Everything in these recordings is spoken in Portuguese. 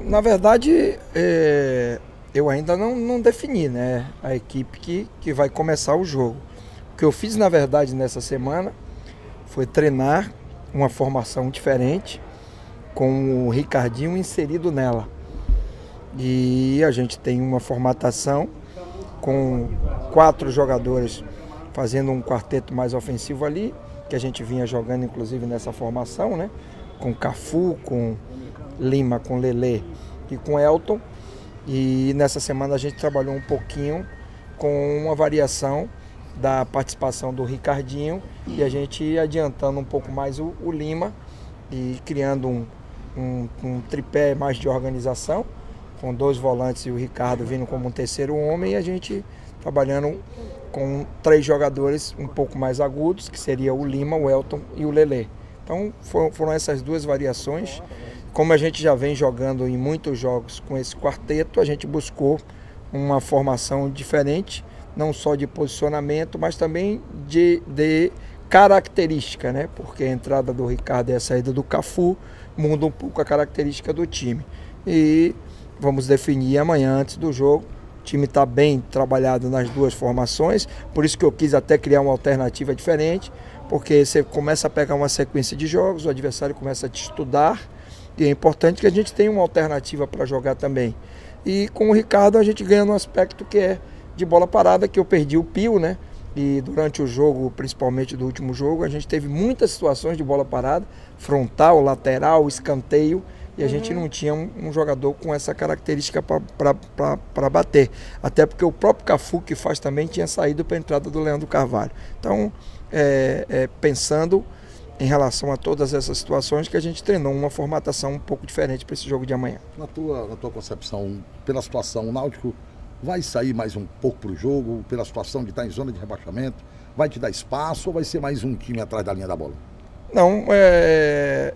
Na verdade, eu ainda não defini, né, a equipe que vai começar o jogo. O que eu fiz, na verdade, nessa semana foi treinar uma formação diferente com o Ricardinho inserido nela. E a gente tem uma formatação com 4 jogadores fazendo um quarteto mais ofensivo ali, que a gente vinha jogando inclusive nessa formação, né? Com Cafu, com Lima, com Lelê e com Elton. E nessa semana a gente trabalhou um pouquinho com uma variação da participação do Ricardinho e a gente adiantando um pouco mais o Lima e criando um tripé mais de organização, com 2 volantes e o Ricardo vindo como um terceiro homem, e a gente trabalhando com 3 jogadores um pouco mais agudos, que seria o Lima, o Elton e o Lelê. Então foram essas 2 variações. Como a gente já vem jogando em muitos jogos com esse quarteto, a gente buscou uma formação diferente, não só de posicionamento, mas também de característica, né? Porque a entrada do Ricardo e a saída do Cafu muda um pouco a característica do time. E vamos definir amanhã antes do jogo. O time está bem trabalhado nas 2 formações, por isso que eu quis até criar uma alternativa diferente, porque você começa a pegar uma sequência de jogos, o adversário começa a te estudar, e é importante que a gente tenha uma alternativa para jogar também. E com o Ricardo a gente ganha no aspecto que é de bola parada, que eu perdi o Pio, né? E durante o jogo, principalmente do último jogo, a gente teve muitas situações de bola parada, frontal, lateral, escanteio, e a gente não tinha um jogador com essa característica para bater. Até porque o próprio Cafu, que faz também, tinha saído para a entrada do Leandro Carvalho. Então, pensando em relação a todas essas situações, que a gente treinou uma formatação um pouco diferente para esse jogo de amanhã. Na tua concepção, pela situação, o Náutico vai sair mais um pouco para o jogo, pela situação de estar em zona de rebaixamento? Vai te dar espaço ou vai ser mais um time atrás da linha da bola? Não,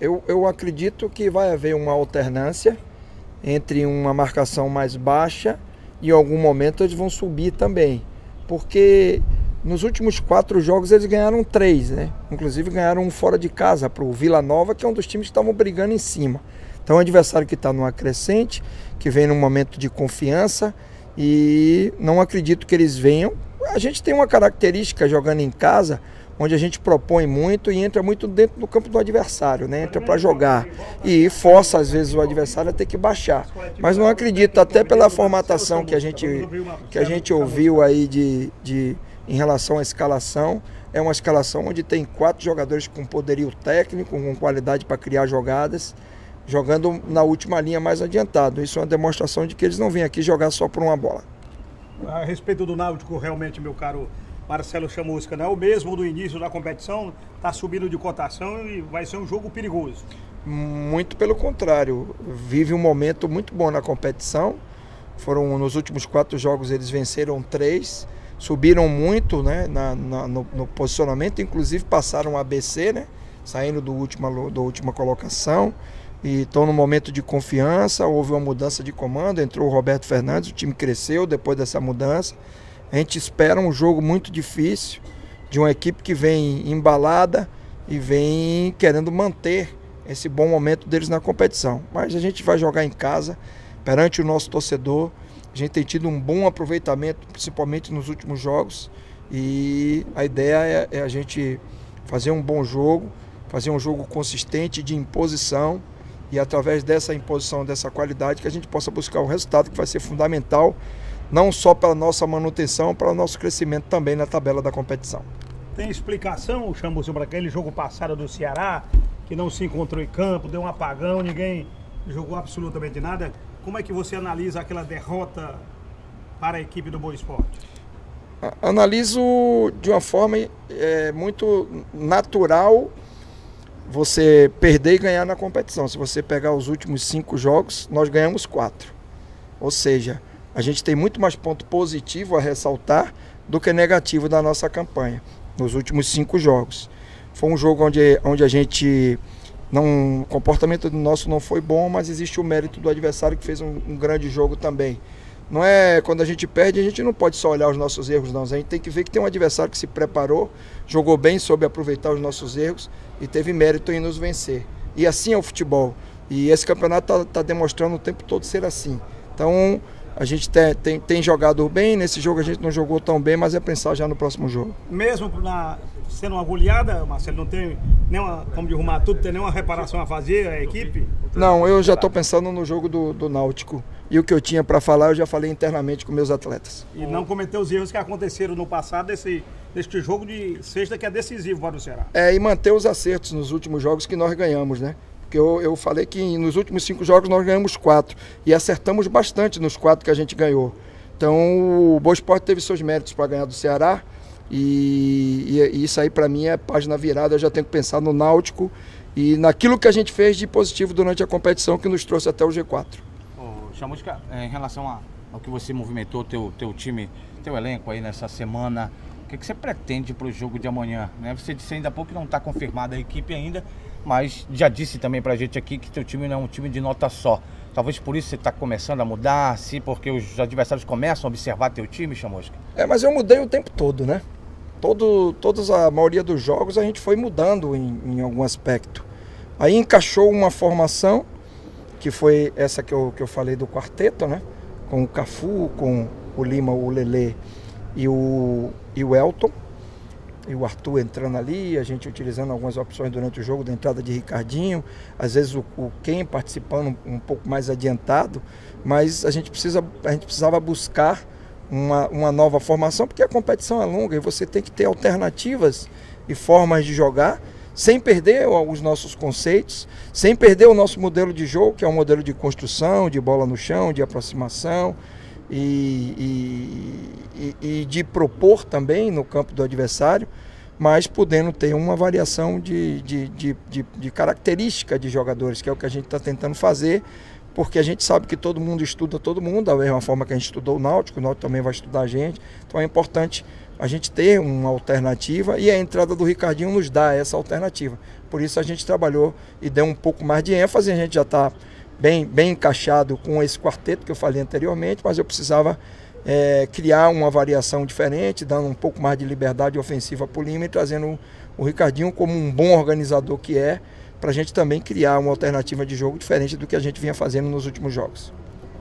eu acredito que vai haver uma alternância entre uma marcação mais baixa e em algum momento eles vão subir também. Porque nos últimos 4 jogos eles ganharam 3, né? Inclusive ganharam um fora de casa para o Vila Nova, que é um dos times que estavam brigando em cima. Então é um adversário que está numa crescente, que vem num momento de confiança, e não acredito que eles venham. A gente tem uma característica jogando em casa, onde a gente propõe muito e entra muito dentro do campo do adversário, né? Entra para jogar e força às vezes o adversário a ter que baixar. Mas não acredito, até pela formatação que a gente ouviu aí em relação à escalação, é uma escalação onde tem 4 jogadores com poderio técnico, com qualidade para criar jogadas, jogando na última linha mais adiantado. Isso é uma demonstração de que eles não vêm aqui jogar só por uma bola. A respeito do Náutico, realmente, meu caro Marcelo Chamusca, não é o mesmo do início da competição, está subindo de cotação e vai ser um jogo perigoso. Muito pelo contrário, vive um momento muito bom na competição. Nos últimos 4 jogos eles venceram 3, subiram muito, né, no posicionamento, inclusive passaram a ABC, né, saindo da última colocação, e estão num momento de confiança. Houve uma mudança de comando, entrou o Roberto Fernandes, o time cresceu depois dessa mudança. A gente espera um jogo muito difícil, de uma equipe que vem embalada e vem querendo manter esse bom momento deles na competição. Mas a gente vai jogar em casa, perante o nosso torcedor. A gente tem tido um bom aproveitamento, principalmente nos últimos jogos. E a ideia é a gente fazer um bom jogo, fazer um jogo consistente de imposição. E através dessa imposição, dessa qualidade, que a gente possa buscar o resultado que vai ser fundamental, não só para a nossa manutenção, para o nosso crescimento também na tabela da competição. Tem explicação, Chamusca, para aquele jogo passado do Ceará, que não se encontrou em campo, deu um apagão, ninguém jogou absolutamente nada? Como é que você analisa aquela derrota para a equipe do Boa Esporte? Analiso de uma forma muito natural você perder e ganhar na competição. Se você pegar os últimos 5 jogos, nós ganhamos 4. Ou seja, a gente tem muito mais ponto positivo a ressaltar do que negativo da nossa campanha nos últimos 5 jogos. Foi um jogo onde a gente o comportamento nosso não foi bom, mas existe o mérito do adversário, que fez um grande jogo também. Não é, quando a gente perde, a gente não pode só olhar os nossos erros, não. A gente tem que ver que tem um adversário que se preparou, jogou bem, soube aproveitar os nossos erros e teve mérito em nos vencer. E assim é o futebol. E esse campeonato está demonstrando o tempo todo ser assim. Então, a gente tem jogado bem, nesse jogo a gente não jogou tão bem, mas é pensar já no próximo jogo. Mesmo sendo uma goleada, Marcelo, não tem nenhuma, como de arrumar tudo, tem nenhuma reparação a fazer, a equipe? Não, eu já estou pensando no jogo do Náutico. E o que eu tinha para falar, eu já falei internamente com meus atletas. E não cometer os erros que aconteceram no passado deste jogo de sexta, que é decisivo para o Ceará. E manter os acertos nos últimos jogos que nós ganhamos, né? Porque eu falei que nos últimos 5 jogos nós ganhamos 4. E acertamos bastante nos 4 que a gente ganhou. Então o Boa Esporte teve seus méritos para ganhar do Ceará. E isso aí para mim é página virada. Eu já tenho que pensar no Náutico e naquilo que a gente fez de positivo durante a competição que nos trouxe até o G4. Chamusca, em relação ao que você movimentou, teu time, teu elenco aí nessa semana, o que você pretende para o jogo de amanhã? Né? Você disse ainda há pouco que não está confirmada a equipe ainda, mas já disse também pra gente aqui que teu time não é um time de nota só. Talvez por isso você está começando a mudar, sim, porque os adversários começam a observar teu time, Chamusca? Mas eu mudei o tempo todo, né? A maioria dos jogos a gente foi mudando em algum aspecto. Aí encaixou uma formação, que foi essa que eu falei do quarteto, né? Com o Cafu, com o Lima, o Lelê e o Elton. E o Arthur entrando ali, a gente utilizando algumas opções durante o jogo, da entrada de Ricardinho, às vezes o Ken participando um pouco mais adiantado, mas a gente precisava buscar uma nova formação, porque a competição é longa e você tem que ter alternativas e formas de jogar, sem perder os nossos conceitos, sem perder o nosso modelo de jogo, que é um modelo de construção, de bola no chão, de aproximação e de propor também no campo do adversário, mas podendo ter uma variação de característica de jogadores, que é o que a gente está tentando fazer, porque a gente sabe que todo mundo estuda todo mundo, da mesma forma que a gente estudou o Náutico também vai estudar a gente, então é importante a gente ter uma alternativa e a entrada do Ricardinho nos dá essa alternativa. Por isso a gente trabalhou e deu um pouco mais de ênfase, a gente já está bem encaixado com esse quarteto que eu falei anteriormente, mas eu precisava criar uma variação diferente, dando um pouco mais de liberdade ofensiva para o Lima e trazendo o Ricardinho como um bom organizador que é, para a gente também criar uma alternativa de jogo diferente do que a gente vinha fazendo nos últimos jogos.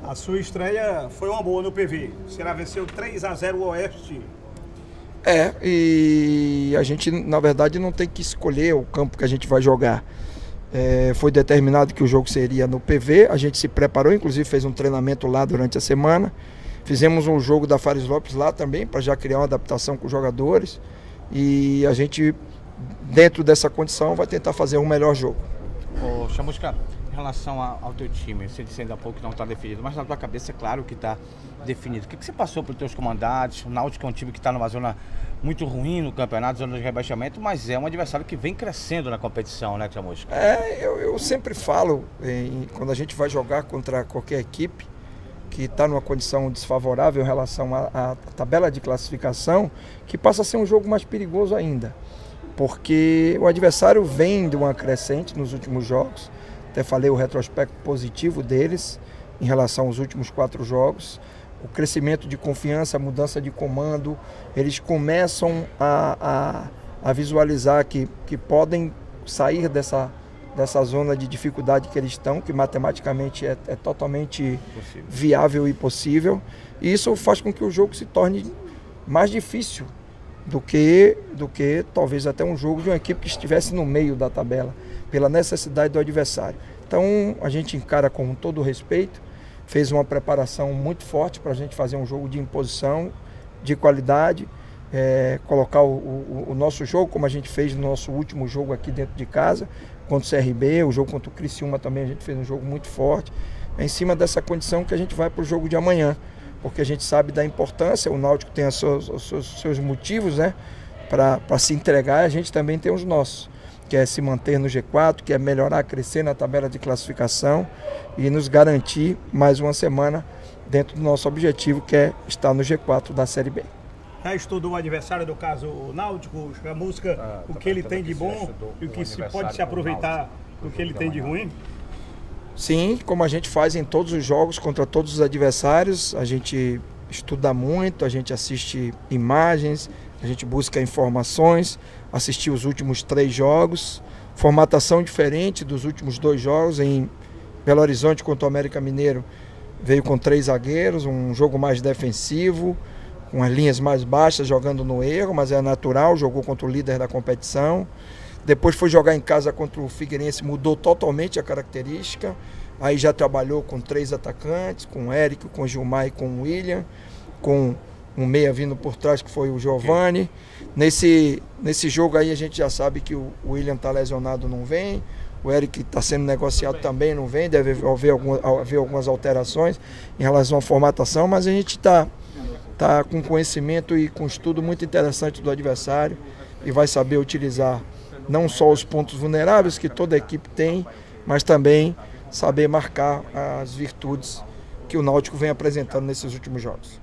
A sua estreia foi uma boa no PV. O Ceará venceu 3-0 o Oeste. E a gente, na verdade, não tem que escolher o campo que a gente vai jogar. Foi determinado que o jogo seria no PV, a gente se preparou, inclusive fez um treinamento lá durante a semana. Fizemos um jogo da Fares Lopes lá também, para já criar uma adaptação com os jogadores. E a gente, dentro dessa condição, vai tentar fazer um melhor jogo. Chamusca, em relação ao teu time, você disse ainda há pouco que não está definido, mas na tua cabeça é claro que está definido. O que você passou para os teus comandantes? O Náutico é um time que está numa zona muito ruim no campeonato, zona de rebaixamento, mas é um adversário que vem crescendo na competição, né, Chamusca? Eu sempre falo, quando a gente vai jogar contra qualquer equipe que está numa condição desfavorável em relação à tabela de classificação, que passa a ser um jogo mais perigoso ainda, porque o adversário vem de uma crescente nos últimos jogos. Até falei o retrospecto positivo deles em relação aos últimos 4 jogos. O crescimento de confiança, a mudança de comando, eles começam a visualizar que podem sair dessa zona de dificuldade que eles estão, que matematicamente é totalmente viável e possível. E isso faz com que o jogo se torne mais difícil do que talvez até um jogo de uma equipe que estivesse no meio da tabela, pela necessidade do adversário. Então a gente encara com todo o respeito, fez uma preparação muito forte para a gente fazer um jogo de imposição, de qualidade, colocar o nosso jogo, como a gente fez no nosso último jogo aqui dentro de casa, contra o CRB, o jogo contra o Criciúma também a gente fez um jogo muito forte. É em cima dessa condição que a gente vai para o jogo de amanhã, porque a gente sabe da importância, o Náutico tem os seus motivos, né, para se entregar, a gente também tem os nossos, que é se manter no G4, que é melhorar, crescer na tabela de classificação e nos garantir mais uma semana dentro do nosso objetivo, que é estar no G4 da Série B. Já estudou o adversário do caso Náutico, a música, o que ele tem de bom e o que se pode se aproveitar do que ele tem de ruim? Sim, como a gente faz em todos os jogos contra todos os adversários, a gente estuda muito, a gente assiste imagens, a gente busca informações, assistir os últimos 3 jogos, formatação diferente dos últimos 2 jogos em Belo Horizonte contra o América Mineiro veio com 3 zagueiros, um jogo mais defensivo, com as linhas mais baixas, jogando no erro, mas é natural, jogou contra o líder da competição. Depois foi jogar em casa contra o Figueirense, mudou totalmente a característica. Aí já trabalhou com 3 atacantes, com o Eric, com o Gilmar e com o William, com um meia vindo por trás que foi o Giovani. Nesse jogo aí a gente já sabe que o William está lesionado, não vem. O Eric está sendo negociado também, não vem. Deve haver algumas alterações em relação à formatação, mas a gente está com conhecimento e com estudo muito interessante do adversário e vai saber utilizar não só os pontos vulneráveis que toda a equipe tem, mas também saber marcar as virtudes que o Náutico vem apresentando nesses últimos jogos.